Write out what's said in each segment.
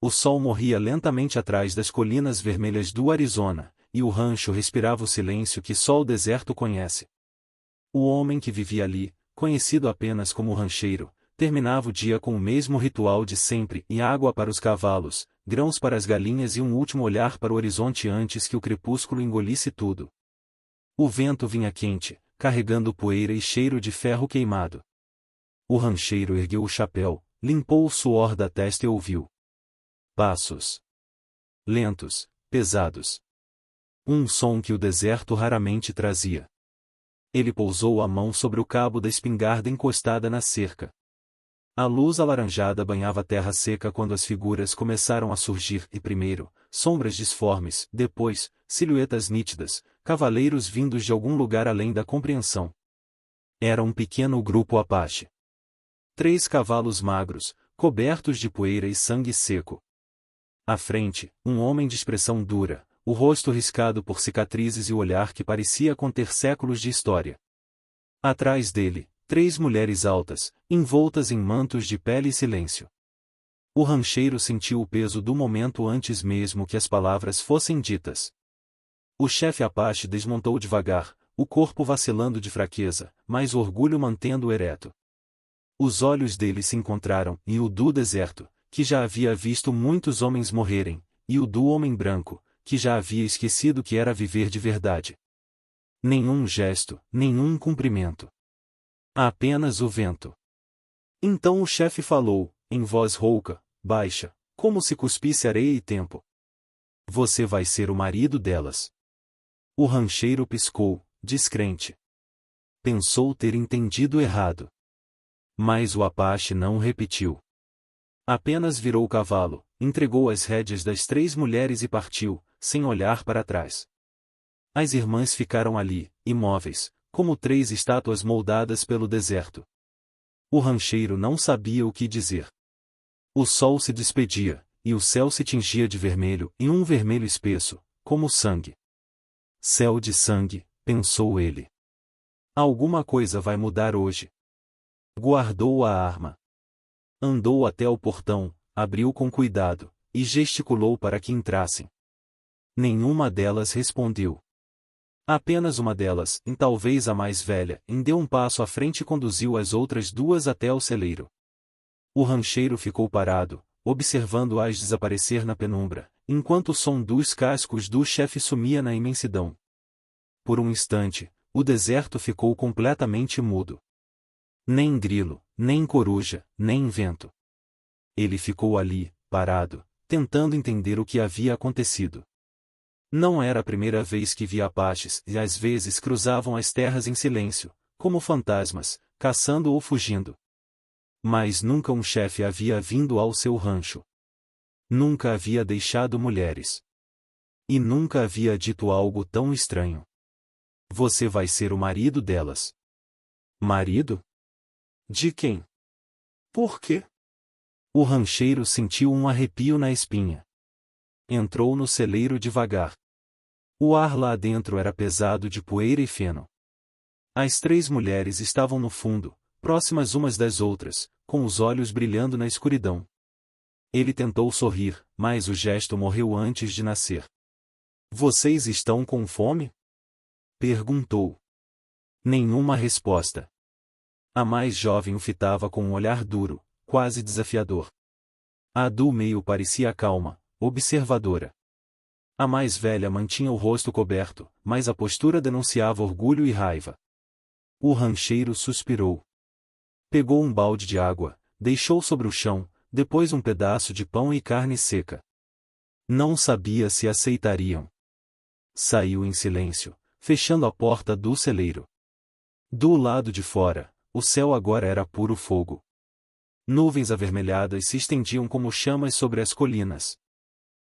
O sol morria lentamente atrás das colinas vermelhas do Arizona, e o rancho respirava o silêncio que só o deserto conhece. O homem que vivia ali, conhecido apenas como rancheiro, terminava o dia com o mesmo ritual de sempre e água para os cavalos, grãos para as galinhas e um último olhar para o horizonte antes que o crepúsculo engolisse tudo. O vento vinha quente, carregando poeira e cheiro de ferro queimado. O rancheiro ergueu o chapéu, limpou o suor da testa e ouviu passos lentos, pesados. Um som que o deserto raramente trazia. Ele pousou a mão sobre o cabo da espingarda encostada na cerca. A luz alaranjada banhava a terra seca quando as figuras começaram a surgir e primeiro, sombras disformes, depois, silhuetas nítidas, cavaleiros vindos de algum lugar além da compreensão. Era um pequeno grupo Apache. 3 cavalos magros, cobertos de poeira e sangue seco. À frente, um homem de expressão dura, o rosto riscado por cicatrizes e o olhar que parecia conter séculos de história. Atrás dele, 3 mulheres altas, envoltas em mantos de pele e silêncio. O rancheiro sentiu o peso do momento antes mesmo que as palavras fossem ditas. O chefe Apache desmontou devagar, o corpo vacilando de fraqueza, mas o orgulho mantendo-o ereto. Os olhos dele se encontraram, e o do deserto, que já havia visto muitos homens morrerem, e o do homem branco, que já havia esquecido que era viver de verdade. Nenhum gesto, nenhum cumprimento. Apenas o vento. Então o chefe falou, em voz rouca, baixa, como se cuspisse areia e tempo. Você vai ser o marido delas. O rancheiro piscou, descrente. Pensou ter entendido errado. Mas o Apache não repetiu. Apenas virou o cavalo, entregou as rédeas das 3 mulheres e partiu, sem olhar para trás. As irmãs ficaram ali, imóveis, como 3 estátuas moldadas pelo deserto. O rancheiro não sabia o que dizer. O sol se despedia, e o céu se tingia de vermelho, em um vermelho espesso, como sangue. Céu de sangue, pensou ele. Alguma coisa vai mudar hoje. Guardou a arma. Andou até o portão, abriu com cuidado, e gesticulou para que entrassem. Nenhuma delas respondeu. Apenas uma delas, e talvez a mais velha, deu um passo à frente e conduziu as outras 2 até o celeiro. O rancheiro ficou parado, observando-as desaparecer na penumbra, enquanto o som dos cascos do chefe sumia na imensidão. Por um instante, o deserto ficou completamente mudo. Nem grilo, nem coruja, nem vento. Ele ficou ali, parado, tentando entender o que havia acontecido. Não era a primeira vez que via apaches e às vezes cruzavam as terras em silêncio, como fantasmas, caçando ou fugindo. Mas nunca um chefe havia vindo ao seu rancho. Nunca havia deixado mulheres. E nunca havia dito algo tão estranho. Você vai ser o marido delas. Marido? De quem? Por quê? O rancheiro sentiu um arrepio na espinha. Entrou no celeiro devagar. O ar lá dentro era pesado de poeira e feno. As 3 mulheres estavam no fundo, próximas umas das outras, com os olhos brilhando na escuridão. Ele tentou sorrir, mas o gesto morreu antes de nascer. Vocês estão com fome? Perguntou. Nenhuma resposta. A mais jovem o fitava com um olhar duro, quase desafiador. A do meio parecia calma, observadora. A mais velha mantinha o rosto coberto, mas a postura denunciava orgulho e raiva. O rancheiro suspirou. Pegou um balde de água, deixou sobre o chão, depois um pedaço de pão e carne seca. Não sabia se aceitariam. Saiu em silêncio, fechando a porta do celeiro. Do lado de fora, o céu agora era puro fogo. Nuvens avermelhadas se estendiam como chamas sobre as colinas.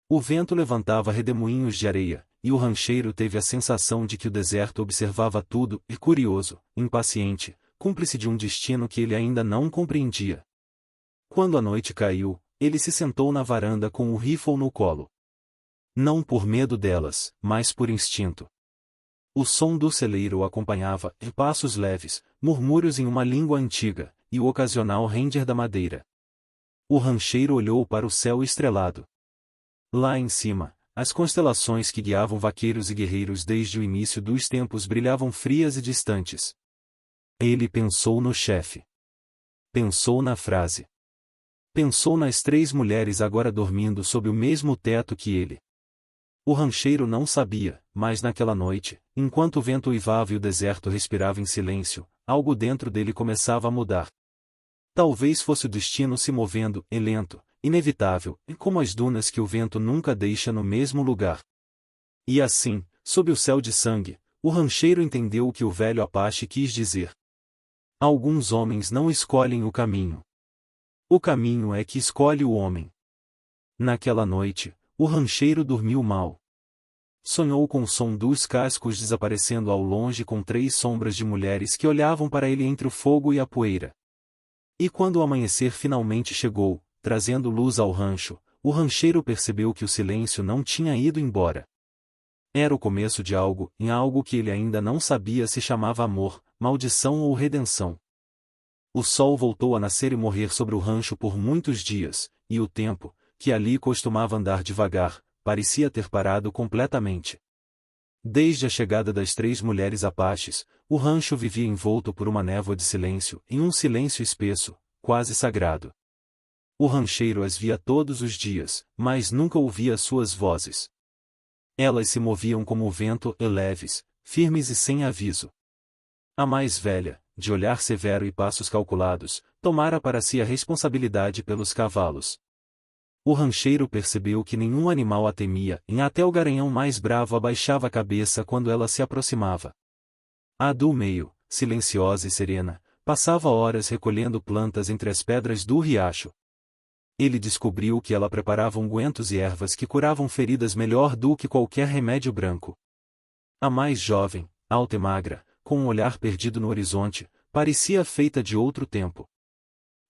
O vento levantava redemoinhos de areia, e o rancheiro teve a sensação de que o deserto observava tudo, e curioso, impaciente, cúmplice de um destino que ele ainda não compreendia. Quando a noite caiu, ele se sentou na varanda com o rifle no colo. Não por medo delas, mas por instinto. O som do celeiro o acompanhava, e passos leves, murmúrios em uma língua antiga, e o ocasional render da madeira. O rancheiro olhou para o céu estrelado. Lá em cima, as constelações que guiavam vaqueiros e guerreiros desde o início dos tempos brilhavam frias e distantes. Ele pensou no chefe. Pensou na frase. Pensou nas 3 mulheres agora dormindo sob o mesmo teto que ele. O rancheiro não sabia, mas naquela noite, enquanto o vento uivava e o deserto respirava em silêncio, algo dentro dele começava a mudar. Talvez fosse o destino se movendo, lento, inevitável, como as dunas que o vento nunca deixa no mesmo lugar. E assim, sob o céu de sangue, o rancheiro entendeu o que o velho Apache quis dizer. Alguns homens não escolhem o caminho. O caminho é que escolhe o homem. Naquela noite, o rancheiro dormiu mal. Sonhou com o som dos cascos desaparecendo ao longe com 3 sombras de mulheres que olhavam para ele entre o fogo e a poeira. E quando o amanhecer finalmente chegou, trazendo luz ao rancho, o rancheiro percebeu que o silêncio não tinha ido embora. Era o começo de algo, em algo que ele ainda não sabia se chamava amor, maldição ou redenção. O sol voltou a nascer e morrer sobre o rancho por muitos dias, e o tempo, que ali costumava andar devagar, parecia ter parado completamente. Desde a chegada das 3 mulheres apaches, o rancho vivia envolto por uma névoa de silêncio, em um silêncio espesso, quase sagrado. O rancheiro as via todos os dias, mas nunca ouvia suas vozes. Elas se moviam como o vento, leves, firmes e sem aviso. A mais velha, de olhar severo e passos calculados, tomara para si a responsabilidade pelos cavalos. O rancheiro percebeu que nenhum animal a temia, e até o garanhão mais bravo abaixava a cabeça quando ela se aproximava. A do meio, silenciosa e serena, passava horas recolhendo plantas entre as pedras do riacho. Ele descobriu que ela preparava ungüentos e ervas que curavam feridas melhor do que qualquer remédio branco. A mais jovem, alta e magra, com um olhar perdido no horizonte, parecia feita de outro tempo.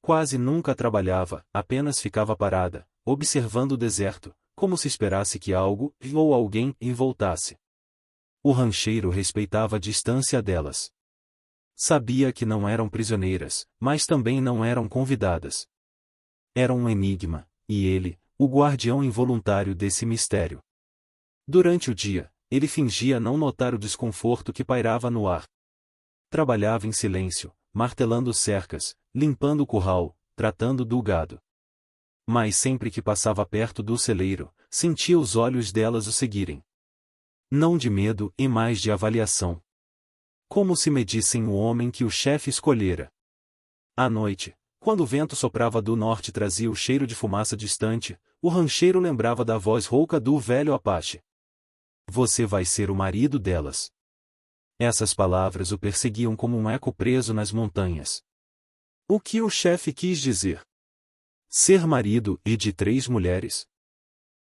Quase nunca trabalhava, apenas ficava parada, observando o deserto, como se esperasse que algo, ou alguém, voltasse. O rancheiro respeitava a distância delas. Sabia que não eram prisioneiras, mas também não eram convidadas. Era um enigma, e ele, o guardião involuntário desse mistério. Durante o dia, ele fingia não notar o desconforto que pairava no ar. Trabalhava em silêncio, martelando cercas, limpando o curral, tratando do gado. Mas sempre que passava perto do celeiro, sentia os olhos delas o seguirem. Não de medo e mais de avaliação. Como se medissem o homem que o chefe escolhera. À noite, quando o vento soprava do norte e trazia o cheiro de fumaça distante, o rancheiro lembrava da voz rouca do velho Apache. Você vai ser o marido delas. Essas palavras o perseguiam como um eco preso nas montanhas. O que o chefe quis dizer? Ser marido e de 3 mulheres?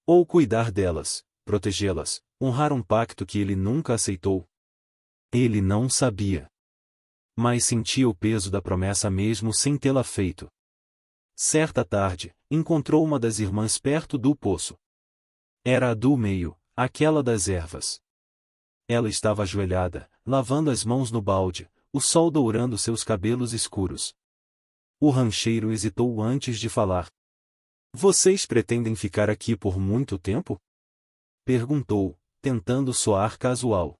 Ou cuidar delas, protegê-las, honrar um pacto que ele nunca aceitou? Ele não sabia. Mas sentia o peso da promessa mesmo sem tê-la feito. Certa tarde, encontrou uma das irmãs perto do poço. Era a do meio, aquela das ervas. Ela estava ajoelhada, lavando as mãos no balde, o sol dourando seus cabelos escuros. O rancheiro hesitou antes de falar. Vocês pretendem ficar aqui por muito tempo? Perguntou, tentando soar casual.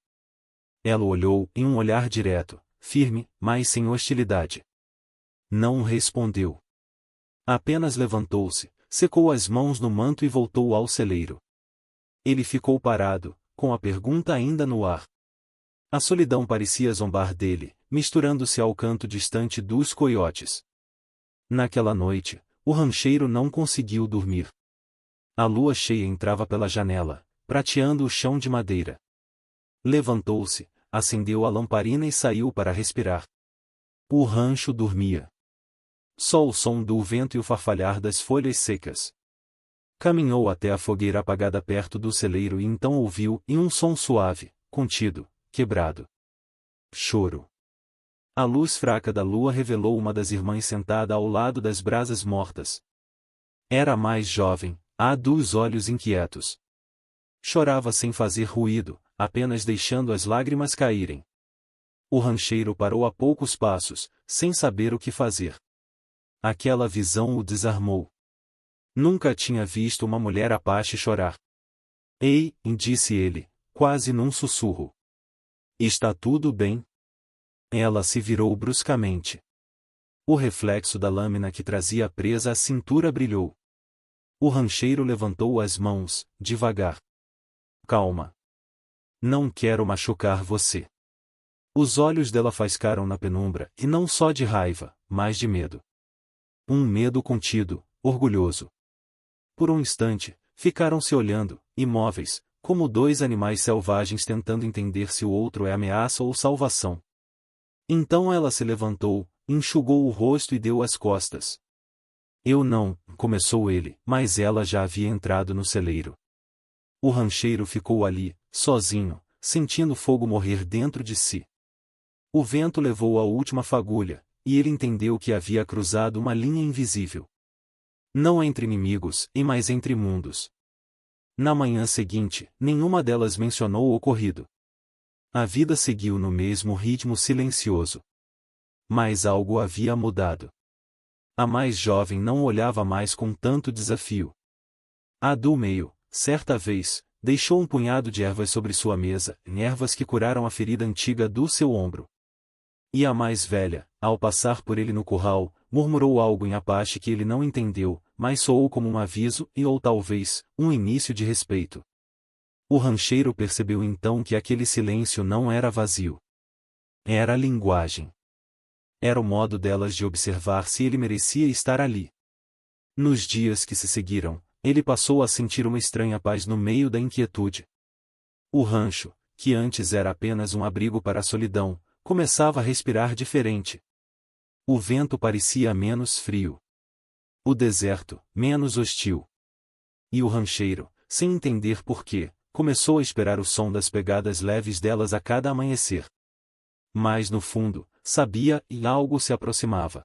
Ela olhou em um olhar direto, firme, mas sem hostilidade. Não respondeu. Apenas levantou-se, secou as mãos no manto e voltou ao celeiro. Ele ficou parado, com a pergunta ainda no ar. A solidão parecia zombar dele, misturando-se ao canto distante dos coiotes. Naquela noite, o rancheiro não conseguiu dormir. A lua cheia entrava pela janela, prateando o chão de madeira. Levantou-se, acendeu a lamparina e saiu para respirar. O rancho dormia. Só o som do vento e o farfalhar das folhas secas. Caminhou até a fogueira apagada perto do celeiro e então ouviu, em um som suave, contido, quebrado. Choro. A luz fraca da lua revelou uma das irmãs sentada ao lado das brasas mortas. Era a mais jovem, a dos olhos inquietos. Chorava sem fazer ruído, apenas deixando as lágrimas caírem. O rancheiro parou a poucos passos, sem saber o que fazer. Aquela visão o desarmou. Nunca tinha visto uma mulher Apache chorar. Ei, disse ele, quase num sussurro. Está tudo bem? Ela se virou bruscamente. O reflexo da lâmina que trazia presa à cintura brilhou. O rancheiro levantou as mãos, devagar. Calma. Não quero machucar você. Os olhos dela faiscaram na penumbra, e não só de raiva, mas de medo. Um medo contido, orgulhoso. Por um instante, ficaram se olhando, imóveis, como dois animais selvagens tentando entender se o outro é ameaça ou salvação. Então ela se levantou, enxugou o rosto e deu as costas. Eu não, começou ele, mas ela já havia entrado no celeiro. O rancheiro ficou ali, sozinho, sentindo o fogo morrer dentro de si. O vento levou a última fagulha, e ele entendeu que havia cruzado uma linha invisível. Não entre inimigos, e mais entre mundos. Na manhã seguinte, nenhuma delas mencionou o ocorrido. A vida seguiu no mesmo ritmo silencioso. Mas algo havia mudado. A mais jovem não olhava mais com tanto desafio. A do meio, certa vez, deixou um punhado de ervas sobre sua mesa, ervas que curaram a ferida antiga do seu ombro. E a mais velha, ao passar por ele no curral, murmurou algo em Apache que ele não entendeu, mas soou como um aviso e ou talvez, um início de respeito. O rancheiro percebeu então que aquele silêncio não era vazio. Era a linguagem. Era o modo delas de observar se ele merecia estar ali. Nos dias que se seguiram, ele passou a sentir uma estranha paz no meio da inquietude. O rancho, que antes era apenas um abrigo para a solidão, começava a respirar diferente. O vento parecia menos frio. O deserto, menos hostil. E o rancheiro, sem entender por quê, começou a esperar o som das pegadas leves delas a cada amanhecer. Mas no fundo, sabia e algo se aproximava.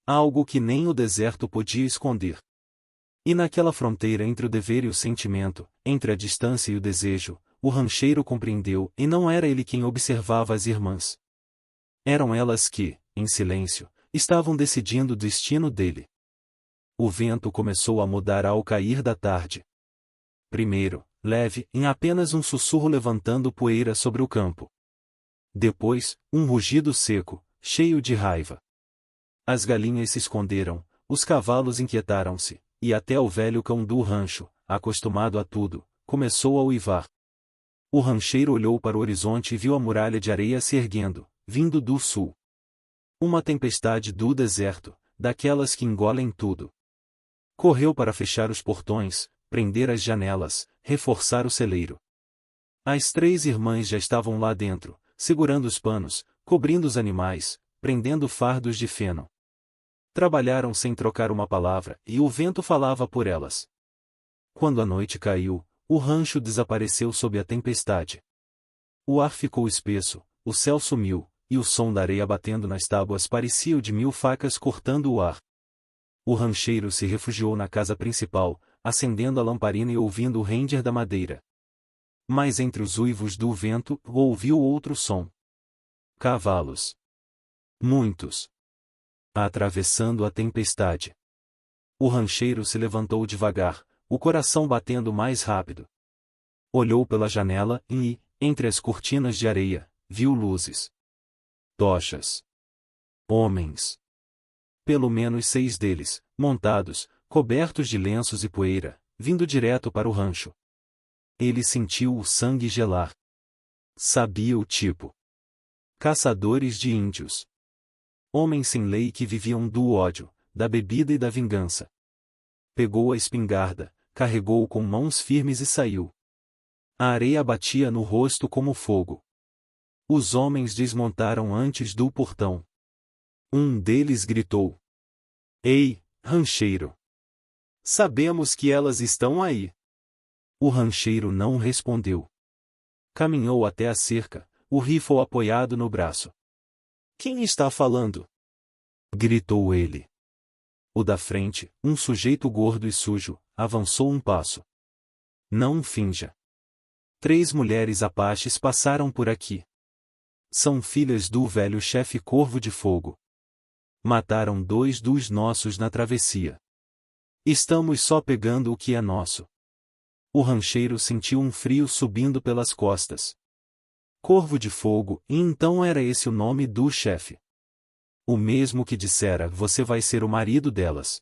Algo que nem o deserto podia esconder. E naquela fronteira entre o dever e o sentimento, entre a distância e o desejo, o rancheiro compreendeu, e não era ele quem observava as irmãs. Eram elas que, em silêncio, estavam decidindo o destino dele. O vento começou a mudar ao cair da tarde. Primeiro, leve, em apenas um sussurro levantando poeira sobre o campo. Depois, um rugido seco, cheio de raiva. As galinhas se esconderam, os cavalos inquietaram-se, e até o velho cão do rancho, acostumado a tudo, começou a uivar. O rancheiro olhou para o horizonte e viu a muralha de areia se erguendo, vindo do sul. Uma tempestade do deserto, daquelas que engolem tudo. Correu para fechar os portões, prender as janelas, reforçar o celeiro. As três irmãs já estavam lá dentro, segurando os panos, cobrindo os animais, prendendo fardos de feno. Trabalharam sem trocar uma palavra, e o vento falava por elas. Quando a noite caiu, o rancho desapareceu sob a tempestade. O ar ficou espesso, o céu sumiu, e o som da areia batendo nas tábuas parecia o de 1000 facas cortando o ar. O rancheiro se refugiou na casa principal, acendendo a lamparina e ouvindo o render da madeira. Mas entre os uivos do vento, ouviu outro som. Cavalos. Muitos. Atravessando a tempestade. O rancheiro se levantou devagar, o coração batendo mais rápido. Olhou pela janela e, entre as cortinas de areia, viu luzes. Tochas. Homens. Pelo menos 6 deles, montados, cobertos de lenços e poeira, vindo direto para o rancho. Ele sentiu o sangue gelar. Sabia o tipo. Caçadores de índios. Homens sem lei que viviam do ódio, da bebida e da vingança. Pegou a espingarda, carregou com mãos firmes e saiu. A areia batia no rosto como fogo. Os homens desmontaram antes do portão. Um deles gritou: Ei, rancheiro! Sabemos que elas estão aí. O rancheiro não respondeu. Caminhou até a cerca, o rifle apoiado no braço. Quem está falando? Gritou ele. O da frente, um sujeito gordo e sujo, avançou um passo. Não finja. 3 mulheres apaches passaram por aqui. São filhas do velho chefe Corvo de Fogo. Mataram 2 dos nossos na travessia. Estamos só pegando o que é nosso. O rancheiro sentiu um frio subindo pelas costas. Corvo de Fogo, e então era esse o nome do chefe. O mesmo que dissera: você vai ser o marido delas.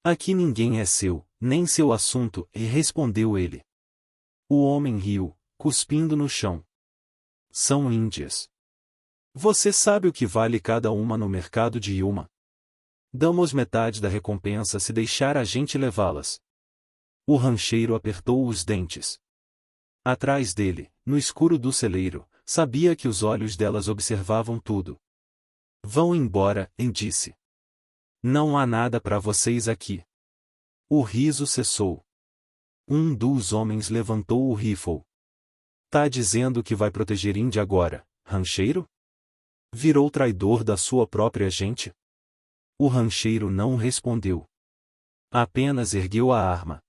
Aqui ninguém é seu, nem seu assunto, e respondeu ele. O homem riu, cuspindo no chão. São índias. Você sabe o que vale cada uma no mercado de Yuma? Damos metade da recompensa se deixar a gente levá-las. O rancheiro apertou os dentes. Atrás dele, no escuro do celeiro, sabia que os olhos delas observavam tudo. Vão embora, disse. Não há nada para vocês aqui. O riso cessou. Um dos homens levantou o rifle. Tá dizendo que vai proteger Índia agora, rancheiro? Virou traidor da sua própria gente? O rancheiro não respondeu. Apenas ergueu a arma.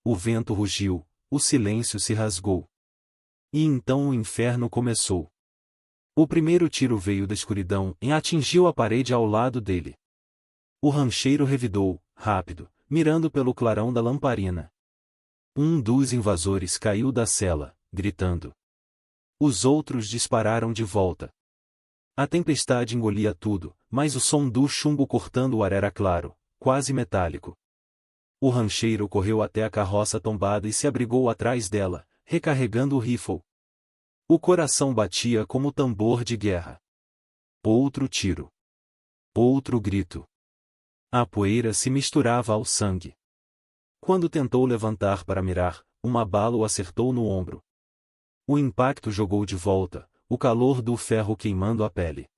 O vento rugiu, o silêncio se rasgou. E então o inferno começou. O primeiro tiro veio da escuridão e atingiu a parede ao lado dele. O rancheiro revidou, rápido, mirando pelo clarão da lamparina. Um dos invasores caiu da cela, gritando. Os outros dispararam de volta. A tempestade engolia tudo, mas o som do chumbo cortando o ar era claro, quase metálico. O rancheiro correu até a carroça tombada e se abrigou atrás dela, recarregando o rifle. O coração batia como tambor de guerra. Outro tiro. Outro grito. A poeira se misturava ao sangue. Quando tentou levantar para mirar, uma bala o acertou no ombro. O impacto jogou de volta, o calor do ferro queimando a pele.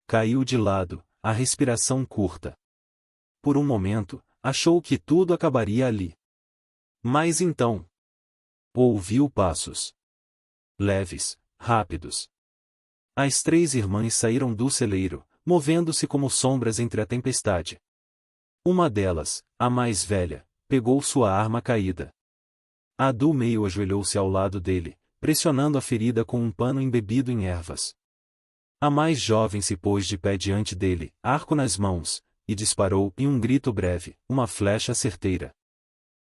Caiu de lado, a respiração curta. Por um momento, achou que tudo acabaria ali. Mas então... ouviu passos. Leves, rápidos. As três irmãs saíram do celeiro, movendo-se como sombras entre a tempestade. Uma delas, a mais velha, pegou sua arma caída. A do meio ajoelhou-se ao lado dele, pressionando a ferida com um pano embebido em ervas. A mais jovem se pôs de pé diante dele, arco nas mãos, e disparou, em um grito breve, uma flecha certeira.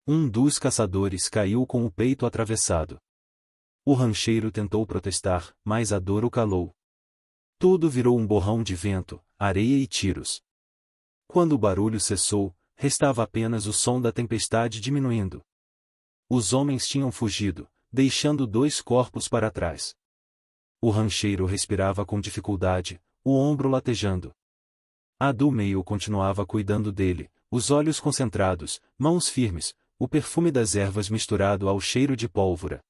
Um dos caçadores caiu com o peito atravessado. O rancheiro tentou protestar, mas a dor o calou. Tudo virou um borrão de vento, areia e tiros. Quando o barulho cessou, restava apenas o som da tempestade diminuindo. Os homens tinham fugido, deixando dois corpos para trás. O rancheiro respirava com dificuldade, o ombro latejando. A do meio continuava cuidando dele, os olhos concentrados, mãos firmes, o perfume das ervas misturado ao cheiro de pólvora.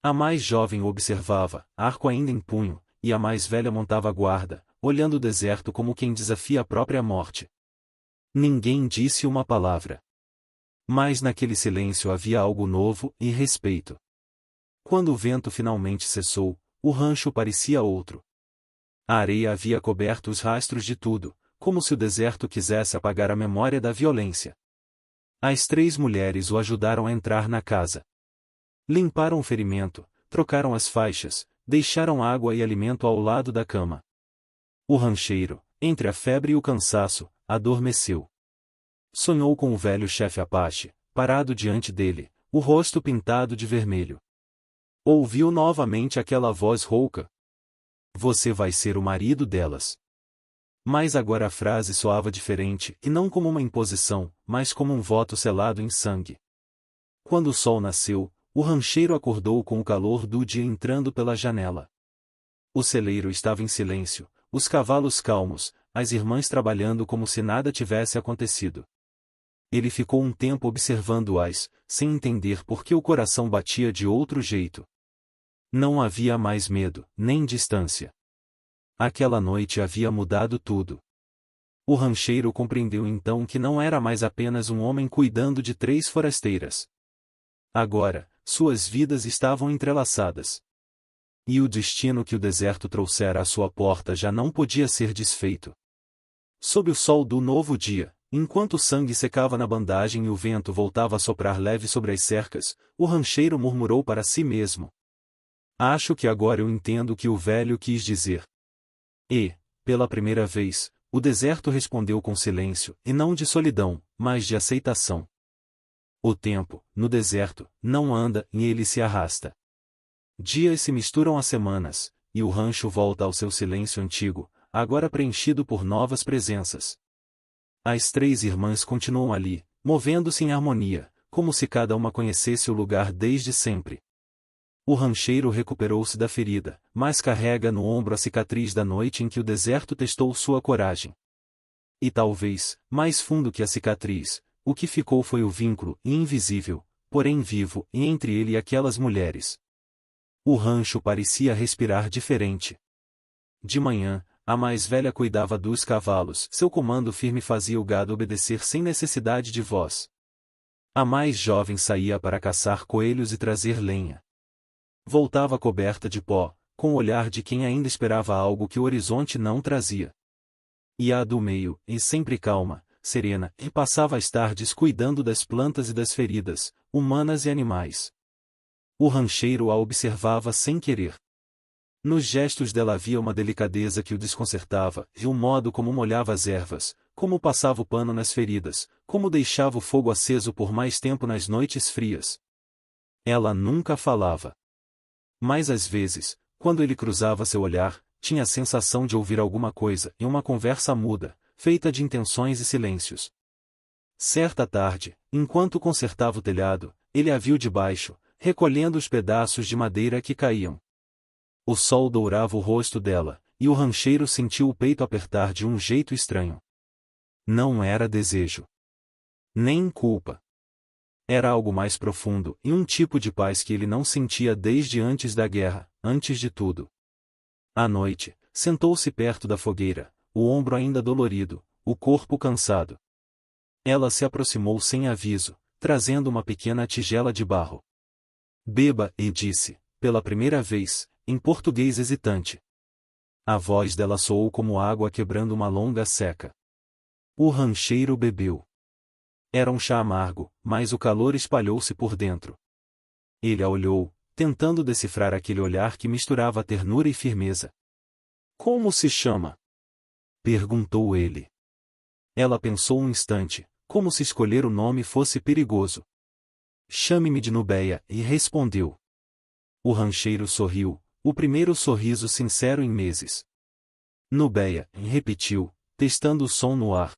A mais jovem o observava, arco ainda em punho, e a mais velha montava guarda, olhando o deserto como quem desafia a própria morte. Ninguém disse uma palavra. Mas naquele silêncio havia algo novo e respeito. Quando o vento finalmente cessou, o rancho parecia outro. A areia havia coberto os rastros de tudo, como se o deserto quisesse apagar a memória da violência. As três mulheres o ajudaram a entrar na casa. Limparam o ferimento, trocaram as faixas, deixaram água e alimento ao lado da cama. O rancheiro, entre a febre e o cansaço, adormeceu. Sonhou com o velho chefe Apache, parado diante dele, o rosto pintado de vermelho. Ouviu novamente aquela voz rouca. Você vai ser o marido delas. Mas agora a frase soava diferente, e não como uma imposição, mas como um voto selado em sangue. Quando o sol nasceu, o rancheiro acordou com o calor do dia entrando pela janela. O celeiro estava em silêncio, os cavalos calmos, as irmãs trabalhando como se nada tivesse acontecido. Ele ficou um tempo observando-as, sem entender por que o coração batia de outro jeito. Não havia mais medo, nem distância. Aquela noite havia mudado tudo. O rancheiro compreendeu então que não era mais apenas um homem cuidando de três forasteiras. Agora, suas vidas estavam entrelaçadas. E o destino que o deserto trouxera à sua porta já não podia ser desfeito. Sob o sol do novo dia, enquanto o sangue secava na bandagem e o vento voltava a soprar leve sobre as cercas, o rancheiro murmurou para si mesmo. Acho que agora eu entendo o que o velho quis dizer. E, pela primeira vez, o deserto respondeu com silêncio, e não de solidão, mas de aceitação. O tempo, no deserto, não anda e ele se arrasta. Dias se misturam a semanas, e o rancho volta ao seu silêncio antigo, agora preenchido por novas presenças. As três irmãs continuam ali, movendo-se em harmonia, como se cada uma conhecesse o lugar desde sempre. O rancheiro recuperou-se da ferida, mas carrega no ombro a cicatriz da noite em que o deserto testou sua coragem. E talvez, mais fundo que a cicatriz, o que ficou foi o vínculo, invisível, porém vivo, entre ele e aquelas mulheres. O rancho parecia respirar diferente. De manhã, a mais velha cuidava dos cavalos, seu comando firme fazia o gado obedecer sem necessidade de voz. A mais jovem saía para caçar coelhos e trazer lenha. Voltava coberta de pó, com o olhar de quem ainda esperava algo que o horizonte não trazia. E a do meio, e sempre calma, serena, e passava as tardes cuidando das plantas e das feridas, humanas e animais. O rancheiro a observava sem querer. Nos gestos dela havia uma delicadeza que o desconcertava, e o modo como molhava as ervas, como passava o pano nas feridas, como deixava o fogo aceso por mais tempo nas noites frias. Ela nunca falava. Mas às vezes, quando ele cruzava seu olhar, tinha a sensação de ouvir alguma coisa, em uma conversa muda, feita de intenções e silêncios. Certa tarde, enquanto consertava o telhado, ele a viu de baixo, recolhendo os pedaços de madeira que caíam. O sol dourava o rosto dela, e o rancheiro sentiu o peito apertar de um jeito estranho. Não era desejo. Nem culpa. Era algo mais profundo, e um tipo de paz que ele não sentia desde antes da guerra, antes de tudo. À noite, sentou-se perto da fogueira, o ombro ainda dolorido, o corpo cansado. Ela se aproximou sem aviso, trazendo uma pequena tigela de barro. Beba, e disse, pela primeira vez, em português hesitante. A voz dela soou como água quebrando uma longa seca. O rancheiro bebeu. Era um chá amargo, mas o calor espalhou-se por dentro. Ele a olhou, tentando decifrar aquele olhar que misturava ternura e firmeza. Como se chama? Perguntou ele. Ela pensou um instante, como se escolher o nome fosse perigoso. Chame-me de Núbia, e respondeu. O rancheiro sorriu, o primeiro sorriso sincero em meses. Núbia, repetiu, testando o som no ar.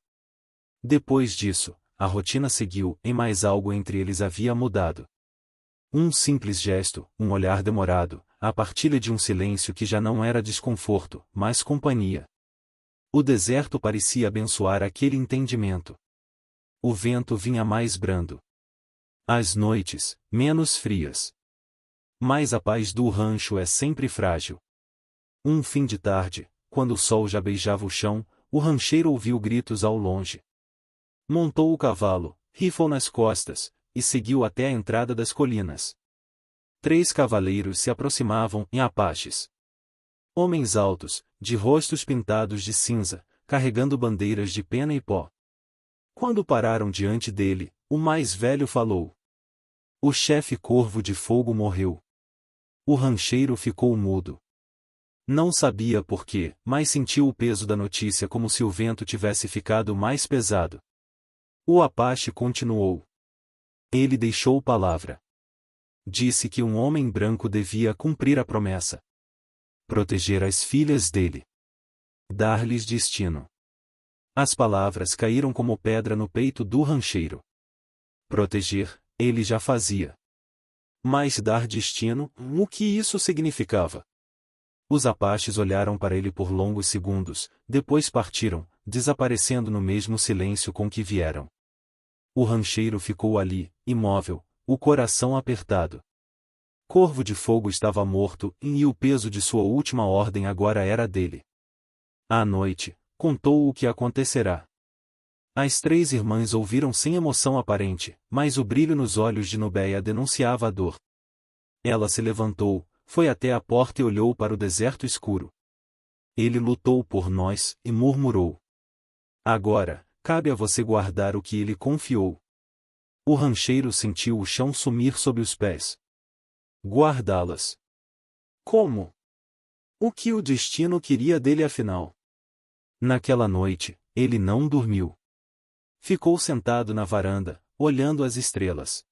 Depois disso, a rotina seguiu, e mais algo entre eles havia mudado. Um simples gesto, um olhar demorado, a partilha de um silêncio que já não era desconforto, mas companhia. O deserto parecia abençoar aquele entendimento. O vento vinha mais brando. As noites, menos frias. Mas a paz do rancho é sempre frágil. Um fim de tarde, quando o sol já beijava o chão, o rancheiro ouviu gritos ao longe. Montou o cavalo, rifle nas costas, e seguiu até a entrada das colinas. 3 cavaleiros se aproximavam em apaches. Homens altos, de rostos pintados de cinza, carregando bandeiras de pena e pó. Quando pararam diante dele, o mais velho falou. O chefe Corvo de Fogo morreu. O rancheiro ficou mudo. Não sabia por quê, mas sentiu o peso da notícia como se o vento tivesse ficado mais pesado. O apache continuou. Ele deixou palavra. Disse que um homem branco devia cumprir a promessa. Proteger as filhas dele. Dar-lhes destino. As palavras caíram como pedra no peito do rancheiro. Proteger, ele já fazia. Mas dar destino, o que isso significava? Os apaches olharam para ele por longos segundos, depois partiram, desaparecendo no mesmo silêncio com que vieram. O rancheiro ficou ali, imóvel, o coração apertado. Corvo de Fogo estava morto, e o peso de sua última ordem agora era dele. À noite, contou o que acontecerá. As 3 irmãs ouviram sem emoção aparente, mas o brilho nos olhos de Núbia denunciava a dor. Ela se levantou, foi até a porta e olhou para o deserto escuro. Ele lutou por nós, e murmurou. Agora, cabe a você guardar o que ele confiou. O rancheiro sentiu o chão sumir sob os pés. Guardá-las. Como? O que o destino queria dele afinal? Naquela noite, ele não dormiu. Ficou sentado na varanda, olhando as estrelas.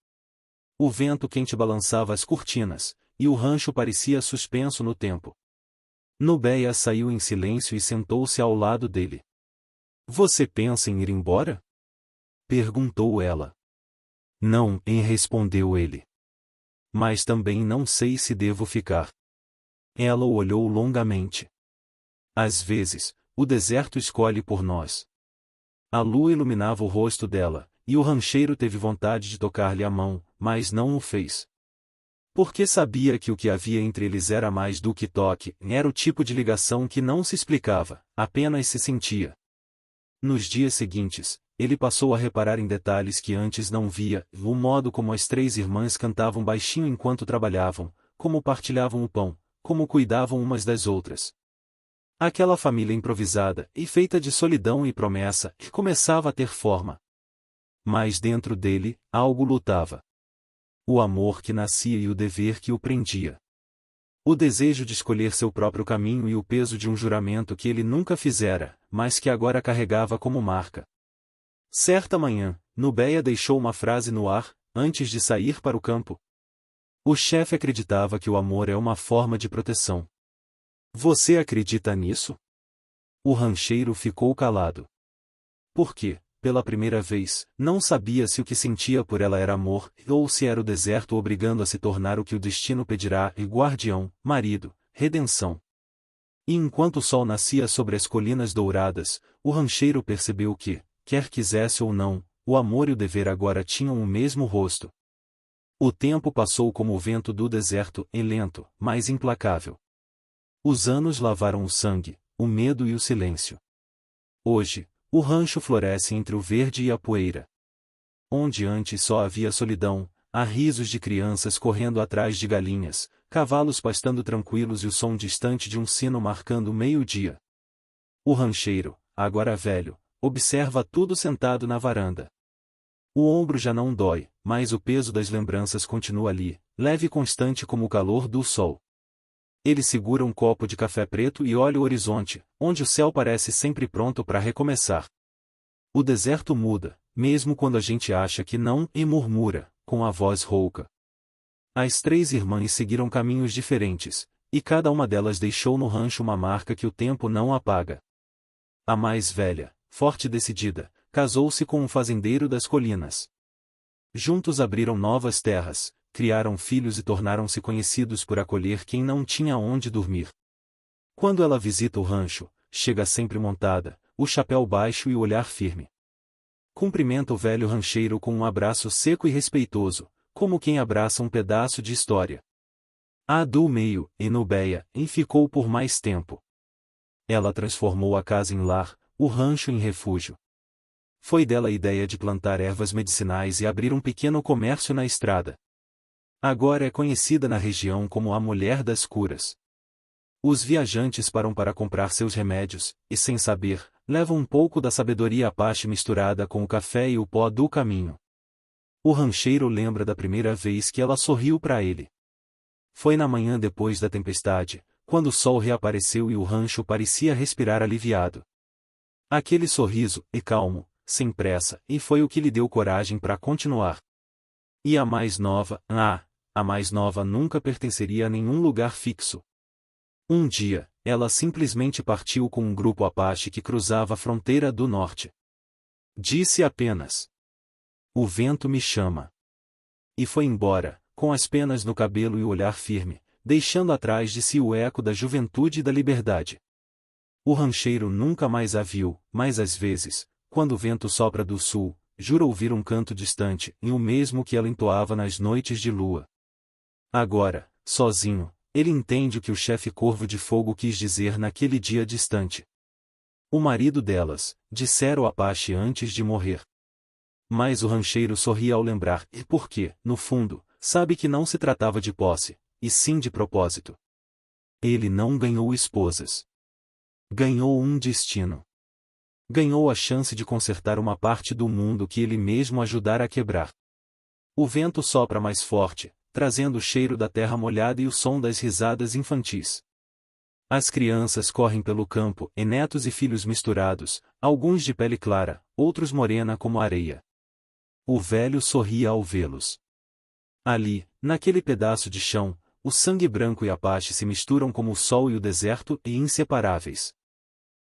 O vento quente balançava as cortinas, e o rancho parecia suspenso no tempo. Nubéia saiu em silêncio e sentou-se ao lado dele. Você pensa em ir embora? Perguntou ela. Não, respondeu ele. Mas também não sei se devo ficar. Ela o olhou longamente. Às vezes, o deserto escolhe por nós. A lua iluminava o rosto dela, e o rancheiro teve vontade de tocar-lhe a mão, mas não o fez. Porque sabia que o que havia entre eles era mais do que toque, era o tipo de ligação que não se explicava, apenas se sentia. Nos dias seguintes, ele passou a reparar em detalhes que antes não via, o modo como as três irmãs cantavam baixinho enquanto trabalhavam, como partilhavam o pão, como cuidavam umas das outras. Aquela família improvisada e feita de solidão e promessa, que começava a ter forma. Mas dentro dele, algo lutava. O amor que nascia e o dever que o prendia. O desejo de escolher seu próprio caminho e o peso de um juramento que ele nunca fizera, mas que agora carregava como marca. Certa manhã, Nubéia deixou uma frase no ar, antes de sair para o campo. O chefe acreditava que o amor é uma forma de proteção. Você acredita nisso? O rancheiro ficou calado. Por quê? Pela primeira vez, não sabia se o que sentia por ela era amor, ou se era o deserto obrigando a se tornar o que o destino pedirá, e guardião, marido, redenção. E enquanto o sol nascia sobre as colinas douradas, o rancheiro percebeu que, quer quisesse ou não, o amor e o dever agora tinham o mesmo rosto. O tempo passou como o vento do deserto, lento, mas implacável. Os anos lavaram o sangue, o medo e o silêncio. Hoje, o rancho floresce entre o verde e a poeira. Onde antes só havia solidão, há risos de crianças correndo atrás de galinhas, cavalos pastando tranquilos e o som distante de um sino marcando o meio-dia. O rancheiro, agora velho, observa tudo sentado na varanda. O ombro já não dói, mas o peso das lembranças continua ali, leve e constante como o calor do sol. Ele segura um copo de café preto e olha o horizonte, onde o céu parece sempre pronto para recomeçar. O deserto muda, mesmo quando a gente acha que não, e murmura, com a voz rouca. As três irmãs seguiram caminhos diferentes, e cada uma delas deixou no rancho uma marca que o tempo não apaga. A mais velha, forte e decidida, casou-se com um fazendeiro das colinas. Juntos abriram novas terras, criaram filhos e tornaram-se conhecidos por acolher quem não tinha onde dormir. Quando ela visita o rancho, chega sempre montada, o chapéu baixo e o olhar firme. Cumprimenta o velho rancheiro com um abraço seco e respeitoso, como quem abraça um pedaço de história. A do meio, Nubéia, ficou por mais tempo. Ela transformou a casa em lar, o rancho em refúgio. Foi dela a ideia de plantar ervas medicinais e abrir um pequeno comércio na estrada. Agora é conhecida na região como a Mulher das Curas. Os viajantes param para comprar seus remédios, e sem saber, levam um pouco da sabedoria apache misturada com o café e o pó do caminho. O rancheiro lembra da primeira vez que ela sorriu para ele. Foi na manhã depois da tempestade, quando o sol reapareceu e o rancho parecia respirar aliviado. Aquele sorriso, calmo, sem pressa, e foi o que lhe deu coragem para continuar. E a mais nova, a mais nova nunca pertenceria a nenhum lugar fixo. Um dia, ela simplesmente partiu com um grupo apache que cruzava a fronteira do norte. Disse apenas: "O vento me chama." E foi embora, com as penas no cabelo e o olhar firme, deixando atrás de si o eco da juventude e da liberdade. O rancheiro nunca mais a viu, mas às vezes, quando o vento sopra do sul, jura ouvir um canto distante, e o mesmo que ela entoava nas noites de lua. Agora, sozinho, ele entende o que o chefe Corvo de Fogo quis dizer naquele dia distante. O marido delas, dissera o Apache antes de morrer. Mas o rancheiro sorria ao lembrar, e porque, no fundo, sabe que não se tratava de posse, e sim de propósito. Ele não ganhou esposas. Ganhou um destino. Ganhou a chance de consertar uma parte do mundo que ele mesmo ajudara a quebrar. O vento sopra mais forte, trazendo o cheiro da terra molhada e o som das risadas infantis. As crianças correm pelo campo, e netos e filhos misturados, alguns de pele clara, outros morena como a areia. O velho sorria ao vê-los. Ali, naquele pedaço de chão, o sangue branco e a paste se misturam como o sol e o deserto e inseparáveis.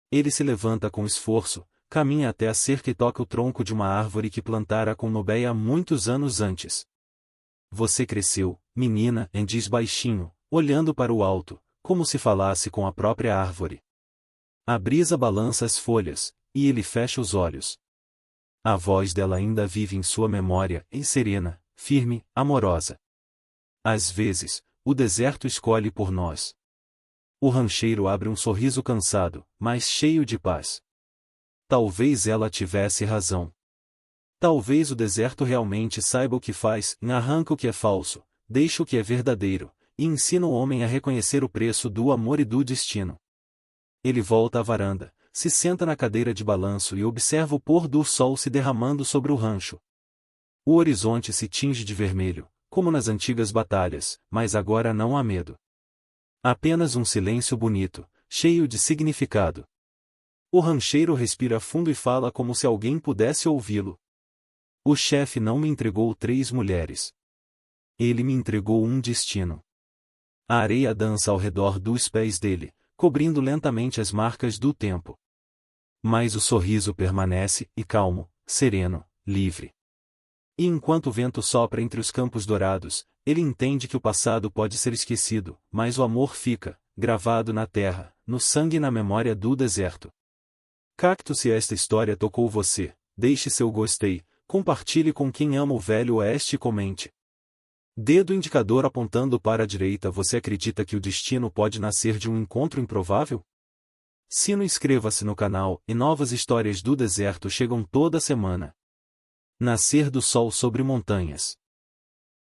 Ele se levanta com esforço, caminha até a cerca e toca o tronco de uma árvore que plantara com Nobeia muitos anos antes. Você cresceu, menina, diz baixinho, olhando para o alto, como se falasse com a própria árvore. A brisa balança as folhas, e ele fecha os olhos. A voz dela ainda vive em sua memória, e serena, firme, amorosa. Às vezes, o deserto escolhe por nós. O rancheiro abre um sorriso cansado, mas cheio de paz. Talvez ela tivesse razão. Talvez o deserto realmente saiba o que faz, arranca o que é falso, deixa o que é verdadeiro, e ensina o homem a reconhecer o preço do amor e do destino. Ele volta à varanda, se senta na cadeira de balanço e observa o pôr do sol se derramando sobre o rancho. O horizonte se tinge de vermelho, como nas antigas batalhas, mas agora não há medo. Apenas um silêncio bonito, cheio de significado. O rancheiro respira fundo e fala como se alguém pudesse ouvi-lo. O chefe não me entregou 3 mulheres. Ele me entregou um destino. A areia dança ao redor dos pés dele, cobrindo lentamente as marcas do tempo. Mas o sorriso permanece, e calmo, sereno, livre. E enquanto o vento sopra entre os campos dourados, ele entende que o passado pode ser esquecido, mas o amor fica, gravado na terra, no sangue e na memória do deserto. Cacto, se esta história tocou você, deixe seu gostei, compartilhe com quem ama o Velho Oeste e comente. Dedo indicador apontando para a direita. Você acredita que o destino pode nascer de um encontro improvável? Sino, inscreva-se no canal, e novas histórias do deserto chegam toda semana. Nascer do sol sobre montanhas.